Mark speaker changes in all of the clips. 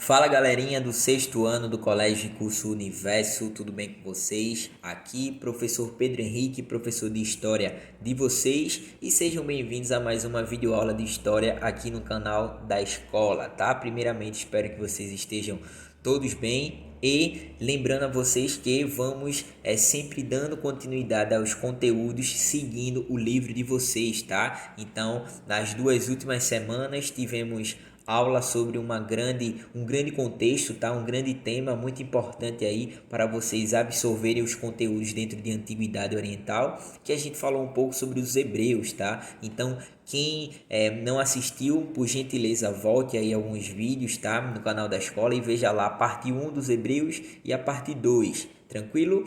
Speaker 1: Fala galerinha do sexto ano do Colégio de Curso Universo, tudo bem com vocês? Aqui, professor Pedro Henrique, professor de História de vocês, e sejam bem-vindos a mais uma videoaula de História aqui no canal da escola, tá? Primeiramente, espero que vocês estejam todos bem e lembrando a vocês que vamos sempre dando continuidade aos conteúdos seguindo o livro de vocês, tá? Então, nas duas últimas semanas tivemos aula sobre um grande contexto, tá? Um grande tema muito importante aí para vocês absorverem os conteúdos dentro de Antiguidade Oriental, que a gente falou um pouco sobre os hebreus, tá? Então, quem não assistiu, por gentileza, volte aí alguns vídeos, tá? No canal da escola e veja lá a parte 1 dos hebreus e a parte 2, tranquilo?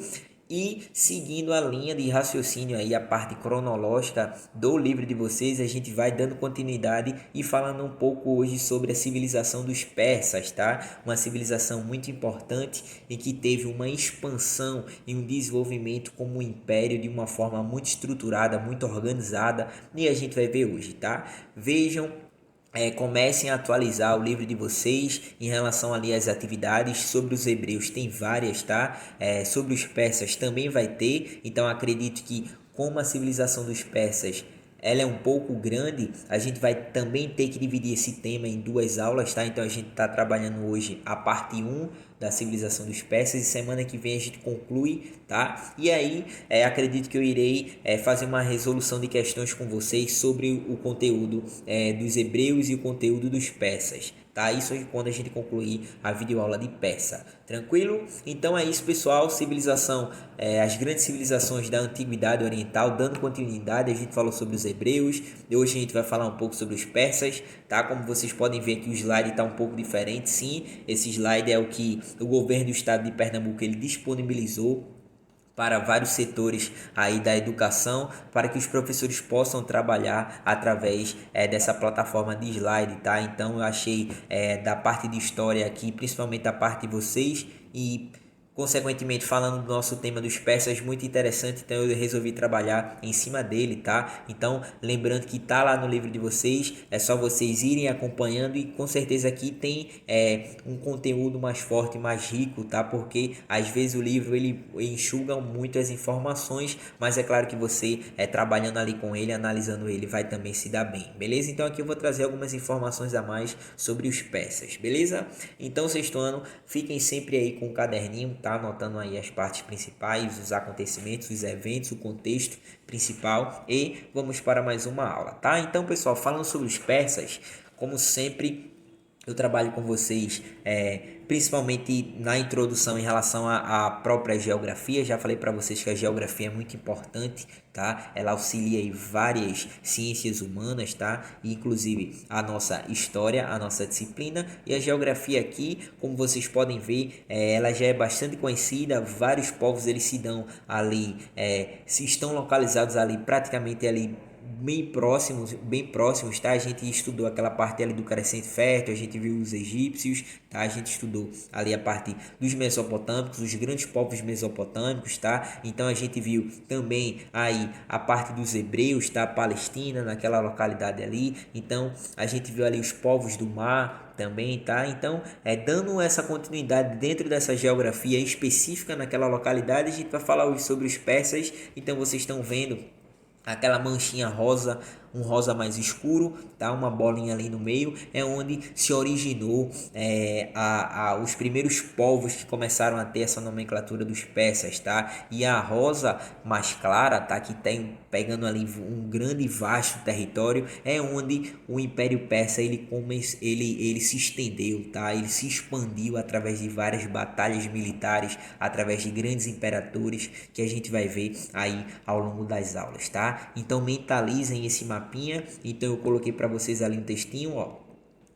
Speaker 1: E seguindo a linha de raciocínio aí, a parte cronológica do livro de vocês, a gente vai dando continuidade e falando um pouco hoje sobre a civilização dos persas, tá? Uma civilização muito importante e que teve uma expansão e um desenvolvimento como um império de uma forma muito estruturada, muito organizada, e a gente vai ver hoje, tá? Vejam, comecem a atualizar o livro de vocês em relação ali às atividades. Sobre os hebreus tem várias, tá? Sobre os persas também vai ter, então acredito que como a civilização dos persas ela é um pouco grande, a gente vai também ter que dividir esse tema em duas aulas, tá? Então a gente está trabalhando hoje a parte 1 da civilização dos persas e semana que vem a gente conclui, tá? E aí acredito que eu irei fazer uma resolução de questões com vocês sobre o conteúdo dos hebreus e o conteúdo dos persas, tá? Isso é quando a gente concluir a videoaula de persa, tranquilo? Então é isso, pessoal. Civilização, as grandes civilizações da antiguidade oriental, dando continuidade, a gente falou sobre os hebreus, e hoje a gente vai falar um pouco sobre os persas, tá? Como vocês podem ver aqui, o slide está um pouco diferente. Sim, esse slide é o que o governo do estado de Pernambuco ele disponibilizou para vários setores aí da educação, para que os professores possam trabalhar através dessa plataforma de slide, tá? Então eu achei da parte de história aqui, principalmente da parte de vocês e consequentemente falando do nosso tema dos persas, muito interessante, então eu resolvi trabalhar em cima dele, tá? Então lembrando que tá lá no livro de vocês, é só vocês irem acompanhando e com certeza aqui tem um conteúdo mais forte, mais rico, tá? Porque às vezes o livro ele enxuga muito as informações, mas é claro que você trabalhando ali com ele, analisando ele, vai também se dar bem, beleza? Então aqui eu vou trazer algumas informações a mais sobre os persas, beleza? Então sexto ano, fiquem sempre aí com o caderninho, tá? Anotando aí as partes principais, os acontecimentos, os eventos, o contexto principal e vamos para mais uma aula, tá? Então pessoal, falando sobre os persas, como sempre eu trabalho com vocês principalmente na introdução em relação à própria geografia. Já falei para vocês que a geografia é muito importante, tá? Ela auxilia em várias ciências humanas, tá? Inclusive a nossa história, a nossa disciplina. E a geografia aqui, como vocês podem ver, ela já é bastante conhecida. Vários povos eles se dão ali, se estão localizados ali praticamente ali bem próximos, tá? A gente estudou aquela parte ali do crescente fértil, a gente viu os egípcios, tá? A gente estudou ali a parte dos mesopotâmicos, os grandes povos mesopotâmicos, tá? Então a gente viu também aí a parte dos hebreus, tá? Palestina, naquela localidade ali. Então a gente viu ali os povos do mar também, tá? Então, dando essa continuidade dentro dessa geografia específica naquela localidade, a gente vai falar hoje sobre os persas. Então vocês estão vendo aquela manchinha rosa, um rosa mais escuro, tá? Uma bolinha ali no meio, é onde se originou os primeiros povos que começaram a ter essa nomenclatura dos persas, tá? E a rosa mais clara, tá? Que tem pegando ali um grande e vasto território, é onde o Império Persa ele se estendeu, tá? Ele se expandiu através de várias batalhas militares, através de grandes imperadores que a gente vai ver aí ao longo das aulas, tá? Então mentalizem esse mapinha. Então eu coloquei para vocês ali um textinho, ó.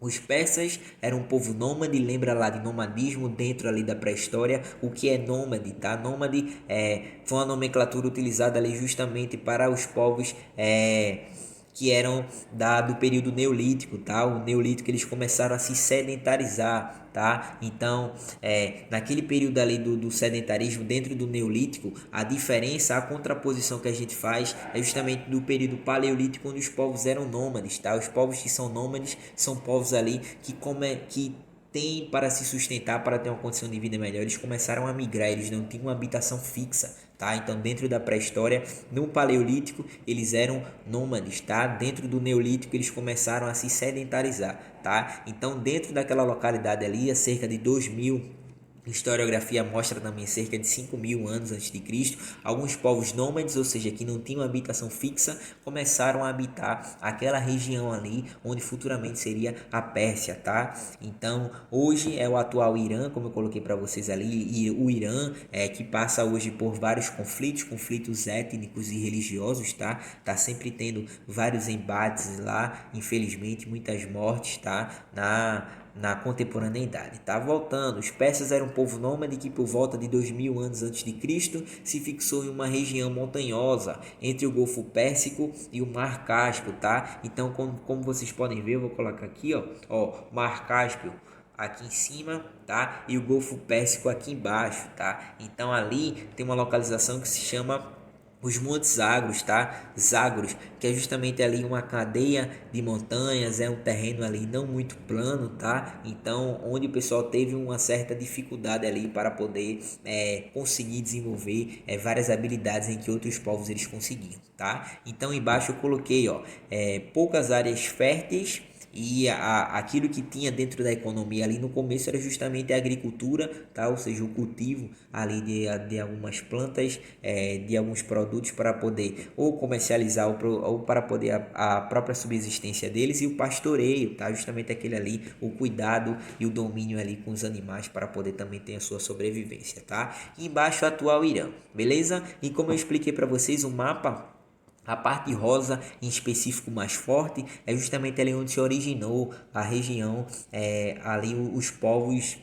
Speaker 1: Os persas eram um povo nômade, lembra lá de nomadismo dentro ali da pré-história. O que é nômade, tá? Nômade foi uma nomenclatura utilizada ali justamente para os povos que eram do período neolítico, tá? O neolítico eles começaram a se sedentarizar, tá? Então, naquele período ali do sedentarismo dentro do neolítico, a diferença, a contraposição que a gente faz é justamente do período paleolítico, onde os povos eram nômades, tá? Os povos que são nômades são povos ali que tem para se sustentar, para ter uma condição de vida melhor, eles começaram a migrar, eles não tinham uma habitação fixa, tá? Então, dentro da pré-história, no Paleolítico, eles eram nômades, tá? Dentro do Neolítico, eles começaram a se sedentarizar, tá? Então, dentro daquela localidade ali, há cerca de 2000, historiografia mostra também cerca de 5.000 anos antes de Cristo, alguns povos nômades, ou seja, que não tinham habitação fixa, começaram a habitar aquela região ali, onde futuramente seria a Pérsia, tá? Então, hoje é o atual Irã, como eu coloquei para vocês ali, e o Irã que passa hoje por vários conflitos étnicos e religiosos, tá? Tá sempre tendo vários embates lá, infelizmente, muitas mortes, tá? Na contemporaneidade, tá? Voltando, os persas eram um povo nômade que por volta de 2000 anos antes de Cristo se fixou em uma região montanhosa entre o Golfo Pérsico e o Mar Cáspio, tá? Então, como vocês podem ver, eu vou colocar aqui, ó, Mar Cáspio aqui em cima, tá? E o Golfo Pérsico aqui embaixo, tá? Então ali tem uma localização que se chama os Montes Zagros, tá? Zagros, que é justamente ali uma cadeia de montanhas, é um terreno ali não muito plano, tá? Então, onde o pessoal teve uma certa dificuldade ali para poder conseguir desenvolver várias habilidades em que outros povos eles conseguiam, tá? Então, embaixo eu coloquei, ó, poucas áreas férteis. E aquilo que tinha dentro da economia ali no começo era justamente a agricultura, tá? Ou seja, o cultivo ali de algumas plantas, de alguns produtos para poder ou comercializar ou para poder a própria subsistência deles, e o pastoreio, tá? Justamente aquele ali, o cuidado e o domínio ali com os animais para poder também ter a sua sobrevivência, tá? E embaixo o atual Irã, beleza? E como eu expliquei para vocês, o mapa, a parte rosa, em específico mais forte, é justamente ali onde se originou a região, ali os povos,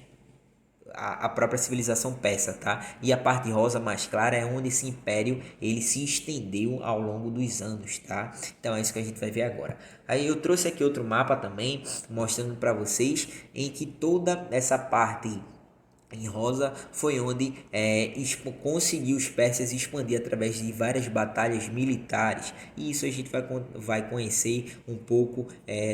Speaker 1: a própria civilização persa, tá? E a parte rosa mais clara é onde esse império ele se estendeu ao longo dos anos, tá? Então é isso que a gente vai ver agora. Aí eu trouxe aqui outro mapa também, mostrando para vocês em que toda essa parte em rosa foi onde conseguiu os persas expandir através de várias batalhas militares, e isso a gente vai conhecer um pouco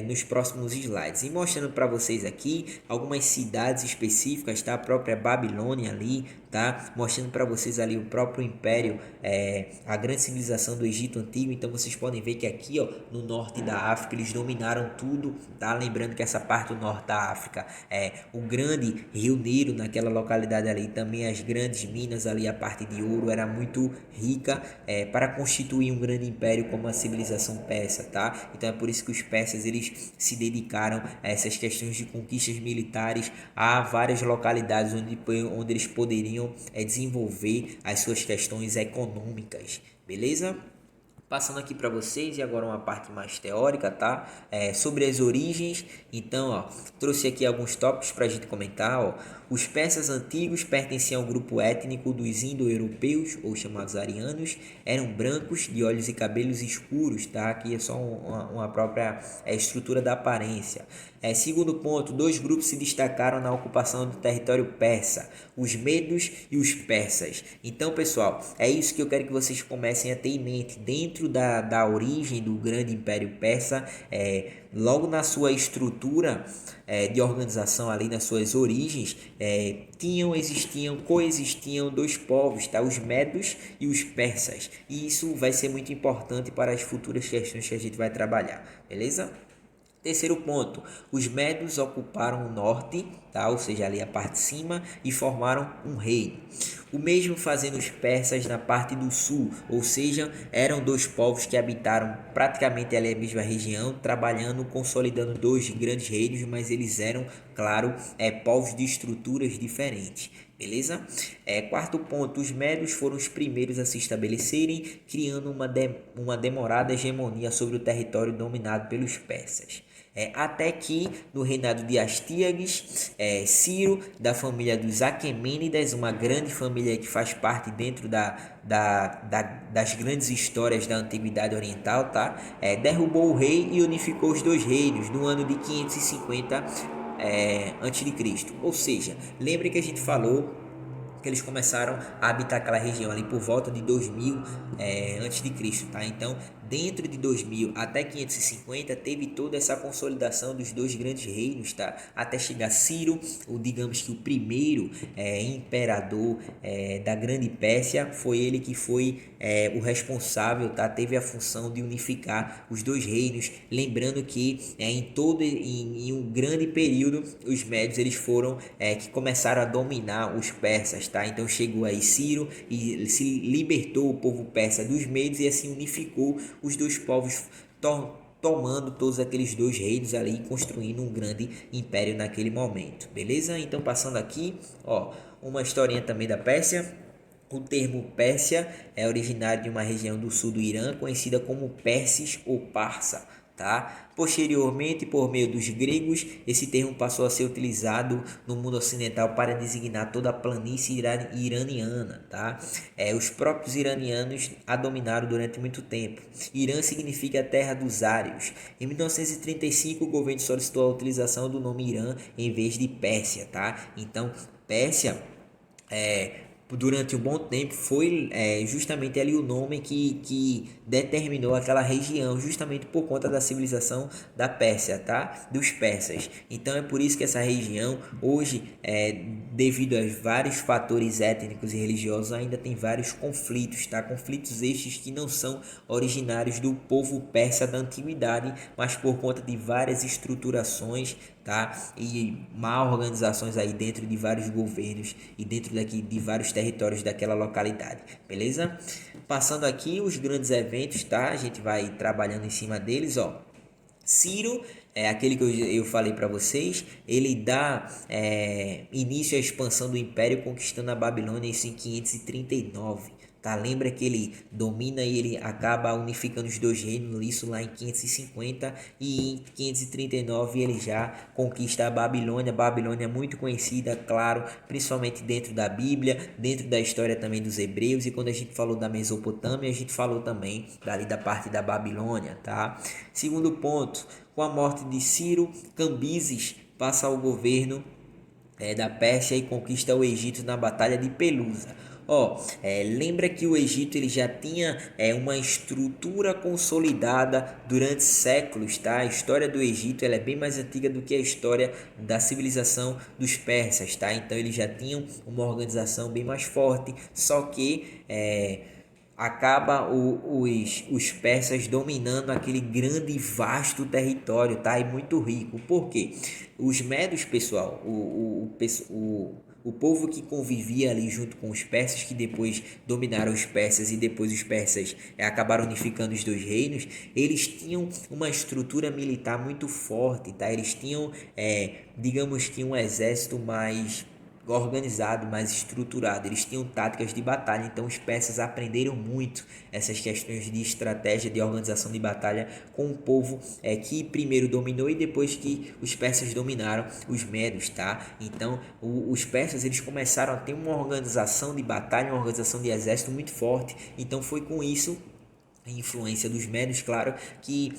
Speaker 1: nos próximos slides, e mostrando para vocês aqui algumas cidades específicas, tá? A própria Babilônia ali, tá? Mostrando para vocês ali o próprio império, a grande civilização do Egito Antigo. Então vocês podem ver que aqui, ó, no norte da África eles dominaram tudo, tá? Lembrando que essa parte do norte da África o grande Rio Nilo naquela localidade ali, também as grandes minas ali, a parte de ouro era muito rica para constituir um grande império como a civilização persa, tá? Então é por isso que os persas eles se dedicaram a essas questões de conquistas militares a várias localidades onde eles poderiam desenvolver as suas questões econômicas, beleza? Passando aqui para vocês, e agora uma parte mais teórica, tá? Sobre as origens. Então, ó, trouxe aqui alguns tópicos para a gente comentar, ó. Os persas antigos pertenciam ao grupo étnico dos indo-europeus, ou chamados arianos. Eram brancos, de olhos e cabelos escuros, tá? Aqui é só uma própria estrutura da aparência. Segundo ponto, dois grupos se destacaram na ocupação do território persa, os medos e os persas. Então, pessoal, é isso que eu quero que vocês comecem a ter em mente. Dentro da origem do grande império persa, logo na sua estrutura de organização ali, nas suas origens, coexistiam dois povos, tá? Os medos e os persas. E isso vai ser muito importante para as futuras questões que a gente vai trabalhar, beleza? Terceiro ponto, os medos ocuparam o norte, tá? Ou seja, ali a parte de cima, e formaram um reino. O mesmo fazendo os persas na parte do sul, ou seja, eram dois povos que habitaram praticamente ali a mesma região, trabalhando, consolidando dois grandes reinos, mas eles eram, claro, povos de estruturas diferentes. Beleza? Quarto ponto, os médios foram os primeiros a se estabelecerem, criando uma demorada hegemonia sobre o território dominado pelos persas. Até que, no reinado de Astíages, Ciro, da família dos Aquemênidas, uma grande família que faz parte dentro das grandes histórias da Antiguidade Oriental, tá? Derrubou o rei e unificou os dois reinos no ano de 550 antes de Cristo. Ou seja, lembre que a gente falou que eles começaram a habitar aquela região ali por volta de 2000 antes de Cristo, tá? Então, dentro de 2000 até 550 teve toda essa consolidação dos dois grandes reinos, tá? Até chegar Ciro, digamos que o primeiro imperador da Grande Pérsia, foi ele que foi o responsável, tá? Teve a função de unificar os dois reinos, lembrando que em um grande período os médios eles foram que começaram a dominar os persas, tá? Então chegou aí Ciro e se libertou o povo persa dos medos e assim unificou os dois povos, tomando todos aqueles dois reinos ali e construindo um grande império naquele momento, beleza? Então passando aqui, ó, uma historinha também da Pérsia. O termo Pérsia é originário de uma região do sul do Irã conhecida como Persis ou Parsa, tá? Posteriormente, por meio dos gregos, esse termo passou a ser utilizado no mundo ocidental para designar toda a planície iraniana, tá? Os próprios iranianos a dominaram durante muito tempo. Irã significa a terra dos ários. Em 1935, o governo solicitou a utilização do nome Irã em vez de Pérsia, tá? Então, Pérsia durante um bom tempo foi justamente ali o nome que determinou aquela região, justamente por conta da civilização da Pérsia, tá? Dos persas. Então é por isso que essa região hoje, devido a vários fatores étnicos e religiosos, ainda tem vários conflitos, tá? Conflitos estes que não são originários do povo persa da antiguidade, mas por conta de várias estruturações, tá? E má organizações aí dentro de vários governos e dentro daqui de vários territórios daquela localidade, beleza? Passando aqui os grandes eventos, tá? A gente vai trabalhando em cima deles, ó. Ciro é aquele que eu falei para vocês, ele dá início à expansão do Império conquistando a Babilônia em 539. Tá? Lembra que ele domina e ele acaba unificando os dois reinos, isso lá em 550, e em 539 ele já conquista a Babilônia. Babilônia é muito conhecida, claro, principalmente dentro da Bíblia, dentro da história também dos hebreus, e quando a gente falou da Mesopotâmia, a gente falou também dali da parte da Babilônia, tá? Segundo ponto, com a morte de Ciro, Cambises passa ao governo da Pérsia e conquista o Egito na Batalha de Pelusa. Lembra que o Egito ele já tinha uma estrutura consolidada durante séculos, tá? A história do Egito ela é bem mais antiga do que a história da civilização dos persas, tá? Então eles já tinham uma organização bem mais forte, só que acaba os persas dominando aquele grande e vasto território, tá? E muito rico. Por quê? Os médios, pessoal, o povo que convivia ali junto com os persas, que depois dominaram os persas e depois os persas acabaram unificando os dois reinos, eles tinham uma estrutura militar muito forte, tá? Eles tinham, digamos que um exército mais organizado, mais estruturado, eles tinham táticas de batalha, então os persas aprenderam muito essas questões de estratégia, de organização de batalha com o povo que primeiro dominou e depois que os persas dominaram os medos, tá? Então os persas eles começaram a ter uma organização de batalha, uma organização de exército muito forte, então foi com isso a influência dos médios, claro que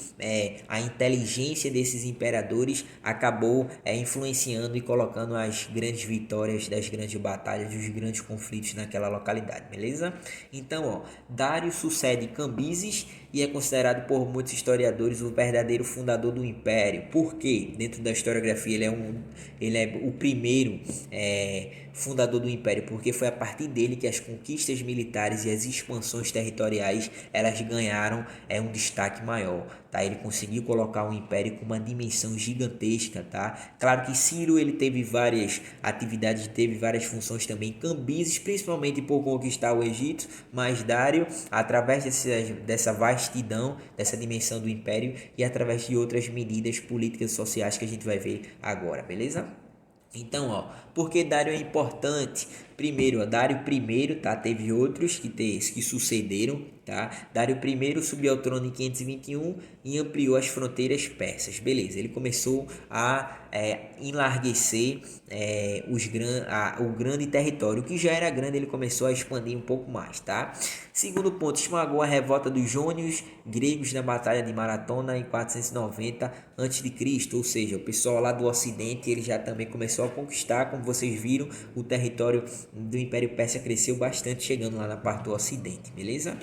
Speaker 1: a inteligência desses imperadores acabou influenciando e colocando as grandes vitórias das grandes batalhas, dos grandes conflitos naquela localidade, beleza? Então, Dário sucede Cambises e é considerado por muitos historiadores o verdadeiro fundador do império. Por quê? Dentro da historiografia ele é o primeiro fundador do império, porque foi a partir dele que as conquistas militares e as expansões territoriais elas ganharam um destaque maior, tá? Ele conseguiu colocar o império com uma dimensão gigantesca, tá? Claro que Ciro ele teve várias atividades, teve várias funções também, Cambises principalmente por conquistar o Egito, mas Dário através dessa vastidão, dessa dimensão do império e através de outras medidas políticas sociais que a gente vai ver agora, beleza? Então, por que Dário é importante? Primeiro, Dário I, tá? Teve outros que sucederam, tá? Dário I subiu ao trono em 521 e ampliou as fronteiras persas. Beleza, ele começou a enlarguecer o grande território, que já era grande, ele começou a expandir um pouco mais, tá? Segundo ponto, esmagou a revolta dos jônios gregos na Batalha de Maratona em 490 a.C., ou seja, o pessoal lá do ocidente ele já também começou a conquistar, como vocês viram, o território do Império Persa cresceu bastante, chegando lá na parte do ocidente, beleza?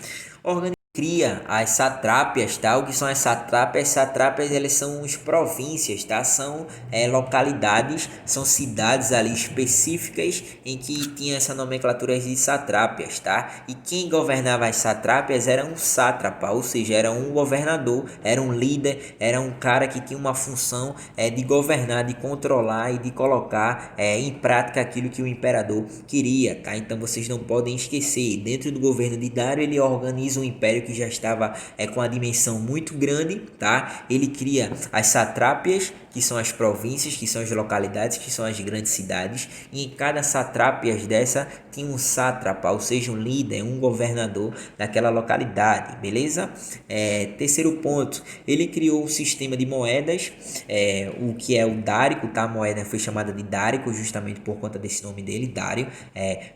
Speaker 1: cria as satrápias, tá? O que são as satrápias? Satrápias, elas são as províncias, tá? São localidades, são cidades ali específicas em que tinha essa nomenclatura de satrápias, tá? E quem governava as satrápias era um sátrapa, ou seja, era um governador, era um líder, era um cara que tinha uma função de governar, de controlar e de colocar em prática aquilo que o imperador queria, tá? Então vocês não podem esquecer, dentro do governo de Dário, ele organiza um império que já estava com a dimensão muito grande, tá? Ele cria as satrápias, que são as províncias, que são as localidades, que são as grandes cidades, e em cada satrápias dessa tinha um sátrapa, ou seja, um líder, um governador daquela localidade, beleza? Terceiro ponto, ele criou um sistema de moedas, o que é o dárico, tá? A moeda foi chamada de dárico justamente por conta desse nome dele, Dário.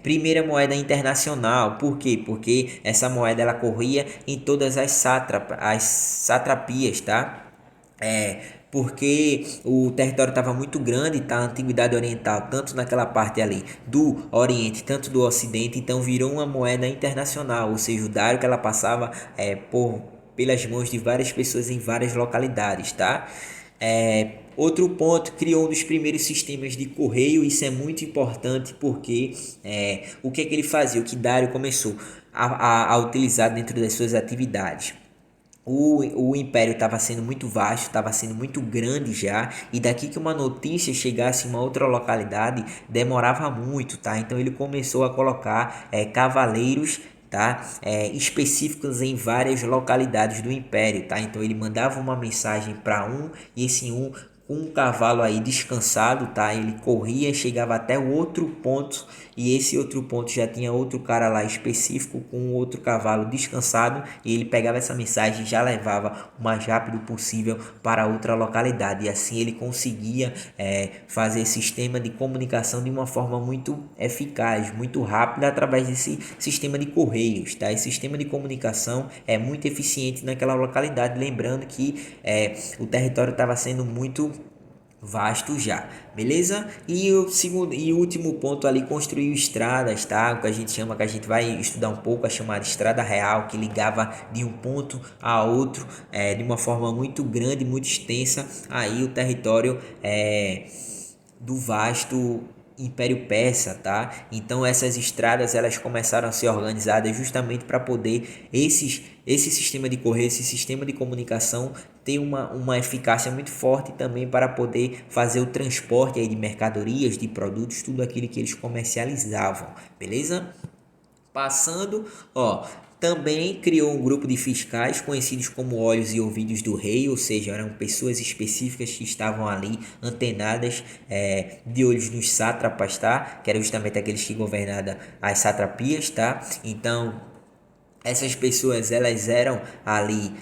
Speaker 1: Primeira moeda internacional, por quê? Porque essa moeda ela corria em todas as satrapias, tá? Porque o território estava muito grande, tá? A antiguidade oriental, tanto naquela parte ali do Oriente, tanto do Ocidente, então virou uma moeda internacional, ou seja, o dário que ela passava pelas mãos de várias pessoas em várias localidades, tá? Outro ponto, criou um dos primeiros sistemas de correio. Isso é muito importante porque o que é que ele fazia? O que Dário começou a utilizar dentro das suas atividades. O império estava sendo muito vasto, estava sendo muito grande já, e daqui que uma notícia chegasse em uma outra localidade demorava muito, tá? Então ele começou a colocar cavaleiros, tá? Específicos em várias localidades do império, tá? Então ele mandava uma mensagem para um, e esse um com um cavalo aí descansado, tá? Ele corria e chegava até o outro ponto, e esse outro ponto já tinha outro cara lá específico com outro cavalo descansado, e ele pegava essa mensagem e já levava o mais rápido possível para outra localidade, e assim ele conseguia fazer esse sistema de comunicação de uma forma muito eficaz, muito rápida, através desse sistema de correios, tá? Esse sistema de comunicação é muito eficiente naquela localidade, lembrando que o território estava sendo muito vasto já, beleza? E o segundo e último ponto ali, construiu estradas, tá? O que a gente chama, que a gente vai estudar um pouco, a chamada estrada real, que ligava de um ponto a outro de uma forma muito grande, muito extensa, aí o território do vasto Império Persa, tá? Então essas estradas elas começaram a ser organizadas justamente para poder esse sistema de correio, esse sistema de comunicação ter uma eficácia muito forte também para poder fazer o transporte aí de mercadorias, de produtos, tudo aquilo que eles comercializavam, beleza? Passando, também criou um grupo de fiscais conhecidos como olhos e ouvidos do rei, ou seja, eram pessoas específicas que estavam ali antenadas, de olhos nos sátrapas, tá? Que eram justamente aqueles que governavam as satrapias, tá? Então essas pessoas elas eram ali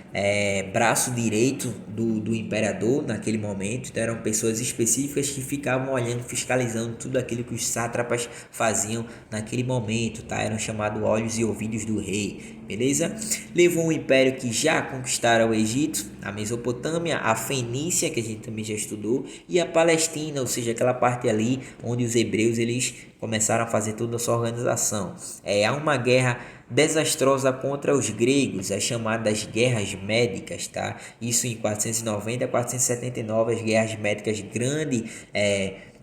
Speaker 1: braço direito do imperador naquele momento, então eram pessoas específicas que ficavam olhando, fiscalizando tudo aquilo que os sátrapas faziam naquele momento, tá? Eram chamados olhos e ouvidos do rei, beleza? Levou um império que já conquistaram o Egito, a Mesopotâmia, a Fenícia, que a gente também já estudou, e a Palestina, ou seja, aquela parte ali onde os hebreus eles começaram a fazer toda a sua organização. Há uma guerra desastrosa contra os gregos, as chamadas guerras médicas, tá? Isso em 490 a 479, as guerras médicas, grande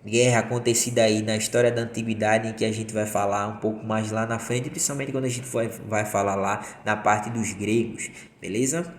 Speaker 1: guerra acontecida aí na história da antiguidade, em que a gente vai falar um pouco mais lá na frente, principalmente quando a gente vai falar lá na parte dos gregos, beleza?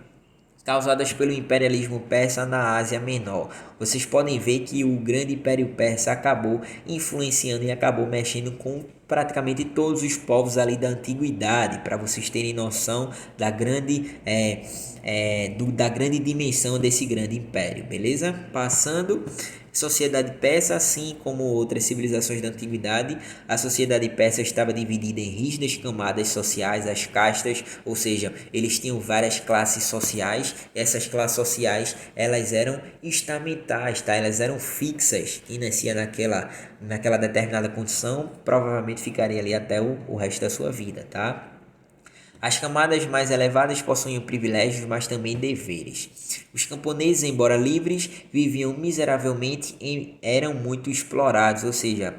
Speaker 1: Causadas pelo imperialismo persa na Ásia Menor. Vocês podem ver que o grande império persa acabou influenciando e acabou mexendo com praticamente todos os povos ali da antiguidade, para vocês terem noção da da grande dimensão desse grande império, beleza? Passando, sociedade persa, assim como outras civilizações da antiguidade, a sociedade persa estava dividida em rígidas camadas sociais, as castas, ou seja, eles tinham várias classes sociais. Essas classes sociais elas eram estamentais, tá? Elas eram fixas. Quem nascia naquela determinada condição provavelmente ficaria ali até o resto da sua vida, tá? As camadas mais elevadas possuíam privilégios, mas também deveres. Os camponeses, embora livres, viviam miseravelmente e eram muito explorados, ou seja,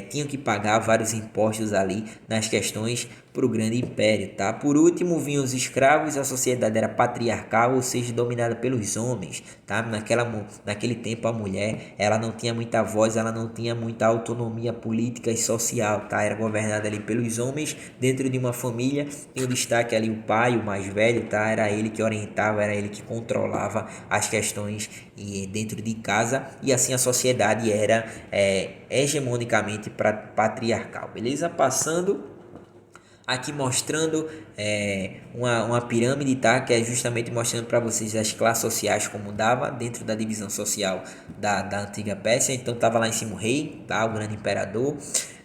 Speaker 1: tinham que pagar vários impostos ali nas questões para o grande império, tá? Por último, vinham os escravos, a sociedade era patriarcal, ou seja, dominada pelos homens, tá? Naquele tempo a mulher, ela não tinha muita voz, ela não tinha muita autonomia política e social, tá? Era governada ali pelos homens dentro de uma família, e o destaque ali o pai, o mais velho, tá? Era ele que orientava, era ele que controlava as questões dentro de casa, e assim a sociedade era hegemonicamente patriarcal, beleza? Passando aqui mostrando uma pirâmide, tá? Que é justamente mostrando para vocês as classes sociais como dava dentro da divisão social da antiga Pérsia. Então tava lá em cima o rei, tá? O grande imperador.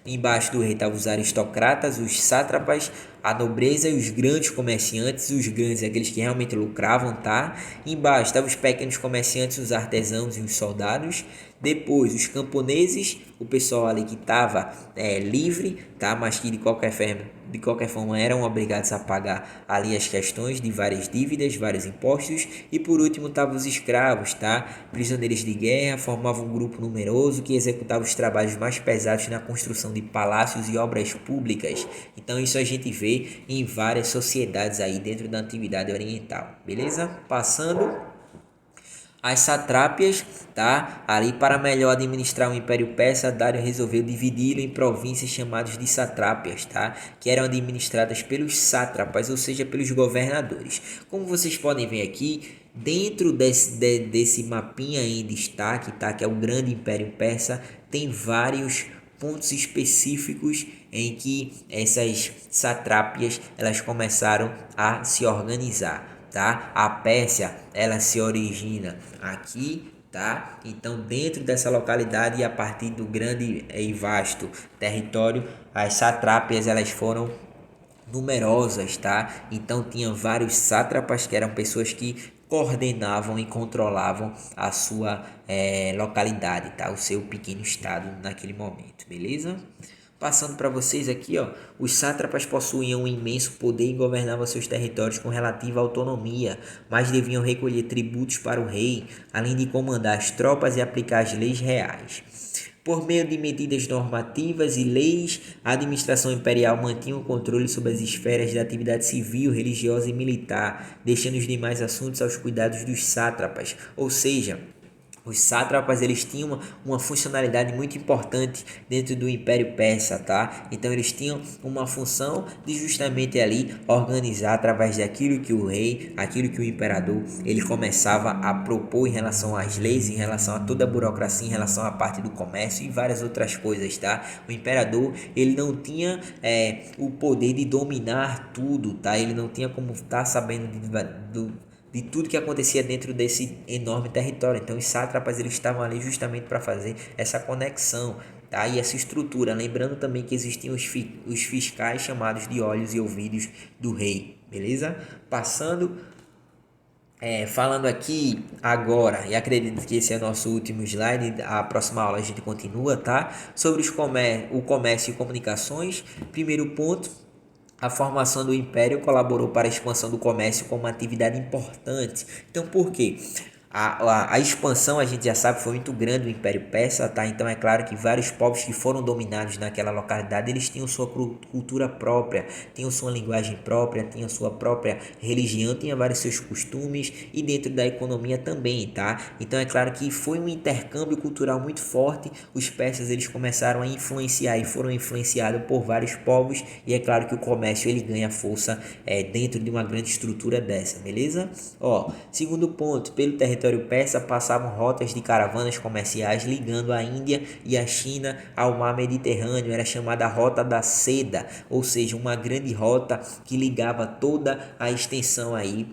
Speaker 1: Embaixo do rei estavam os aristocratas, os sátrapas, a nobreza e os grandes comerciantes. Os grandes, aqueles que realmente lucravam, tá? Embaixo estavam os pequenos comerciantes, os artesãos e os soldados. Depois os camponeses, o pessoal ali que estava livre, tá? Mas que de qualquer forma eram obrigados a pagar ali as questões de várias dívidas, vários impostos. E por último estavam os escravos, tá? Prisioneiros de guerra, formavam um grupo numeroso que executava os trabalhos mais pesados na construção de palácios e obras públicas. Então isso a gente vê em várias sociedades aí dentro da antiguidade oriental, beleza? Passando as satrápias, tá? Ali para melhor administrar o Império Persa, Dário resolveu dividi-lo em províncias chamadas de satrápias, tá? Que eram administradas pelos sátrapas, ou seja, pelos governadores. Como vocês podem ver aqui, dentro desse mapinha em destaque, tá? Que é o grande Império Persa, tem vários pontos específicos em que essas satrápias elas começaram a se organizar, tá? A Pérsia, ela se origina aqui, tá? Então, dentro dessa localidade e a partir do grande e vasto território, as satrápias elas foram numerosas, tá? Então, tinha vários sátrapas que eram pessoas que coordenavam e controlavam a sua localidade, tá? O seu pequeno estado naquele momento, beleza? Passando para vocês aqui, ó, os sátrapas possuíam um imenso poder e governavam seus territórios com relativa autonomia, mas deviam recolher tributos para o rei, além de comandar as tropas e aplicar as leis reais. Por meio de medidas normativas e leis, a administração imperial mantinha o controle sobre as esferas da atividade civil, religiosa e militar, deixando os demais assuntos aos cuidados dos sátrapas, ou seja, os sátrapas eles tinham uma funcionalidade muito importante dentro do Império Persa, tá? Então eles tinham uma função de justamente ali organizar através daquilo que o rei, aquilo que o imperador, ele começava a propor em relação às leis, em relação a toda a burocracia, em relação à parte do comércio e várias outras coisas, tá? O imperador, ele não tinha o poder de dominar tudo, tá? Ele não tinha como estar sabendo de tudo que acontecia dentro desse enorme território. Então os sátrapas eles estavam ali justamente para fazer essa conexão, tá? E essa estrutura, lembrando também que existiam os fiscais chamados de olhos e ouvidos do rei, beleza? Passando, falando aqui agora, e acredito que esse é o nosso último slide, a próxima aula a gente continua, tá? Sobre o comércio e comunicações. Primeiro ponto, a formação do império colaborou para a expansão do comércio como uma atividade importante. Então, por quê? A expansão, a gente já sabe, foi muito grande do Império Persa, tá? Então é claro que vários povos que foram dominados naquela localidade, eles tinham sua cultura própria, tinham sua linguagem própria, tinham sua própria religião, tinham vários seus costumes e dentro da economia também, tá? Então é claro que foi um intercâmbio cultural muito forte, os persas eles começaram a influenciar e foram influenciados por vários povos e é claro que o comércio ele ganha força dentro de uma grande estrutura dessa, beleza? Ó, segundo ponto, pelo território persa passavam rotas de caravanas comerciais ligando a Índia e a China ao mar Mediterrâneo, era chamada Rota da Seda, ou seja, uma grande rota que ligava toda a extensão aí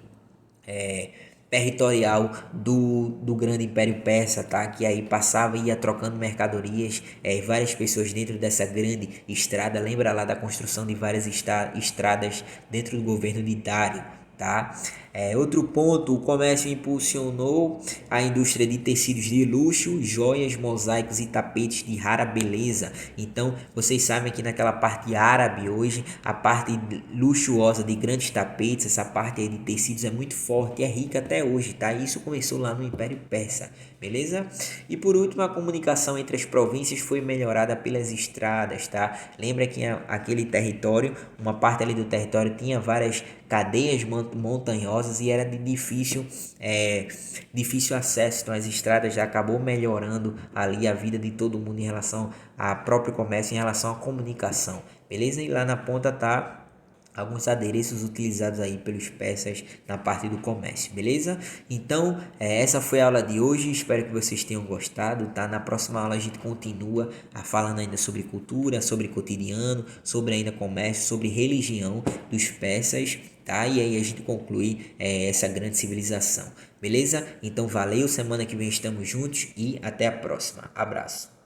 Speaker 1: territorial do grande Império Persa, tá? Que aí passava e ia trocando mercadorias, várias pessoas dentro dessa grande estrada, lembra lá da construção de várias estradas dentro do governo de Dário. tá? Outro ponto, o comércio impulsionou a indústria de tecidos de luxo, joias, mosaicos e tapetes de rara beleza. Então, vocês sabem que naquela parte árabe hoje, a parte luxuosa de grandes tapetes, essa parte aí de tecidos é muito forte, é rica até hoje, tá? Isso começou lá no Império Persa, beleza? E por último, a comunicação entre as províncias foi melhorada pelas estradas, tá? Lembra que aquele território, uma parte ali do território tinha várias cadeias montanhosas e era de difícil acesso, então as estradas já acabou melhorando ali a vida de todo mundo em relação ao próprio comércio, em relação à comunicação, beleza? E lá na ponta tá alguns adereços utilizados aí pelos persas na parte do comércio, beleza? Então, essa foi a aula de hoje, espero que vocês tenham gostado, tá? Na próxima aula a gente continua falando ainda sobre cultura, sobre cotidiano, sobre ainda comércio, sobre religião dos persas, tá? E aí a gente conclui essa grande civilização, beleza? Então, valeu, semana que vem estamos juntos e até a próxima. Abraço.